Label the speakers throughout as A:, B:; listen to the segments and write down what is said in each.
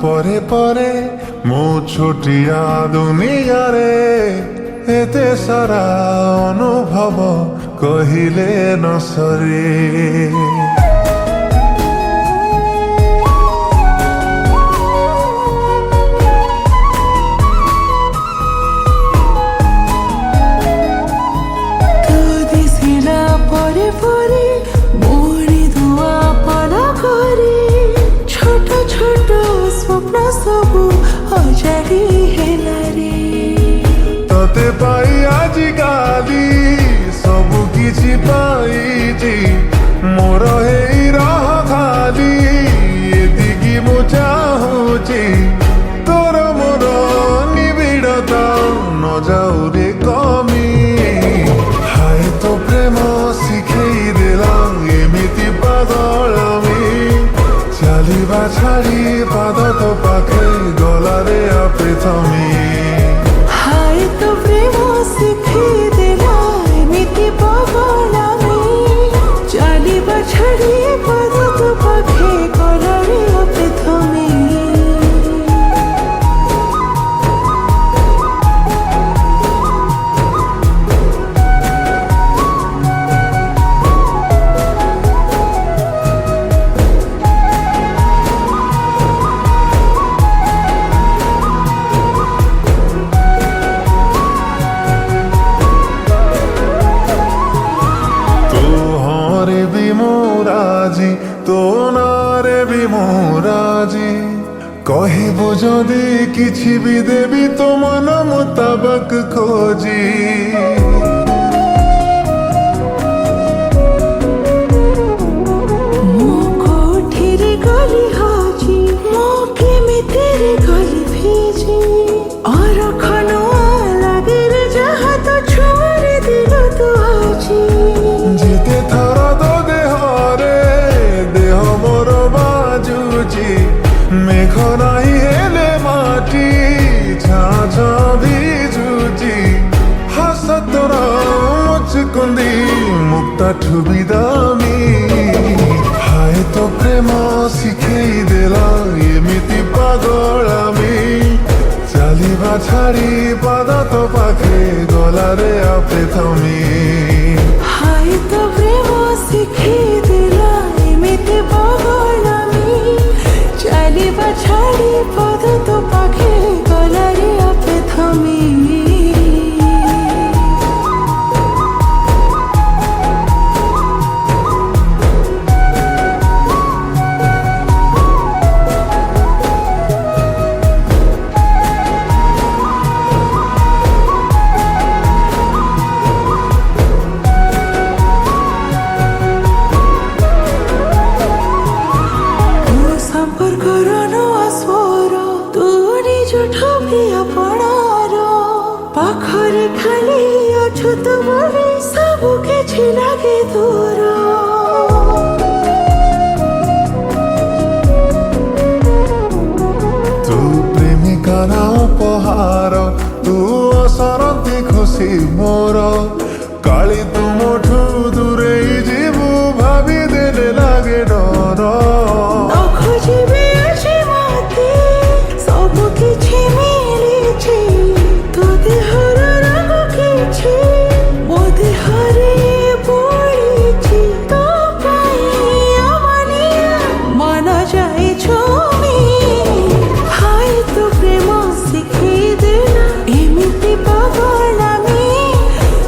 A: ପରେ ପରେ ମୁଁ ଛୋଟିଆ ଦୁନିଆରେ ଏତେ ସାରା ଅନୁଭବ କହିଲେ ନ ସରେ।
B: পরে পরে মোরে ধোয়া পালা করে ছোট ছোট স্বপ্ন সবু অজারি হেলা রে।
A: তোতে পাই আজি কালি সবু কিছু পাইছি মোর হেই রহ খালি এদিকে মু চাহুছি তোর মোর নিবিড়তা ন যাও রে কমি। হায় তো প্রেম শিখেই দিলাম এমিতি পাগল আমি চালিবা ছাড়ি পাদ তো পাখে গলারে আপে থমি।
B: হায় তো প্রেম শিখে দেলা এমিতি পাগল আমি চালিবা ছাড়ি পাদ তো পাখে গলারে আপে থমি।
A: রাজি তো নারে বি রাজি কহিবু যদি কিছু বি দেবি তো মন মুতাবক খোঁজি।
B: ମୋ କୋଠିରେ ଗଲି ହଜି ମୋ କେମିତିରେ ଗଲି ଭିଜି ଅରଖନ ଲାଗିରେ ଯାହା ତ ଛୁଆରେ ଦିଲ ତୁ ଆଜି।
A: যেতে থর তো দেহরে দেহ মোর বাজুচি মেঘ নাই হেলে মাটি ছাঁ ভিজুচি হাস তোর মুচকুন্দি মুক্তা ঠুবি দামি। হায় তো প্রেম শিখেই দেলা এমিতি পাগল আমি চালিবা ছাড়ি পাদ তো পাখে গলারে আপে থমি।
B: হায় তো প্রেম শিখে দেলা এমিতি পাগল আমি চালিবা ছাড়ি পদ তো পাখে গলারে আপে থমি। পাখরে খালি অଛୁ তোমারে সবু কিছু লাগে দূর।
A: তু প্রেমিকার উপহার তু অসরতি খুশি মোর কালি তুমঠু দূরেই ଯିବୁ ভাবি দেলে লাগে ডর।
B: খোঁজিবে আছে মতে সবু কিছু মিলিছে তো দেহর রঙ কিছু মো দেহরে পড়িছি তো পাই আমানিয়া মন যাই ছুমি। হায় তো প্রেম শিখে দেলা এমিতি পাগল আমি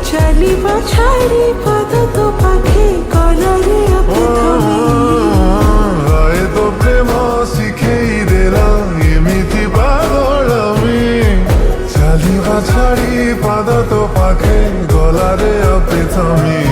B: চালিবা ছাড়ি পদ তো পাখে গলারে আপে থমি।
A: হায় তো প্রেম শিখেই দেলা এমিতি পাগল আমি চালিবা ছাড়ি পাদ তো পাখে গলারে আপে থমি।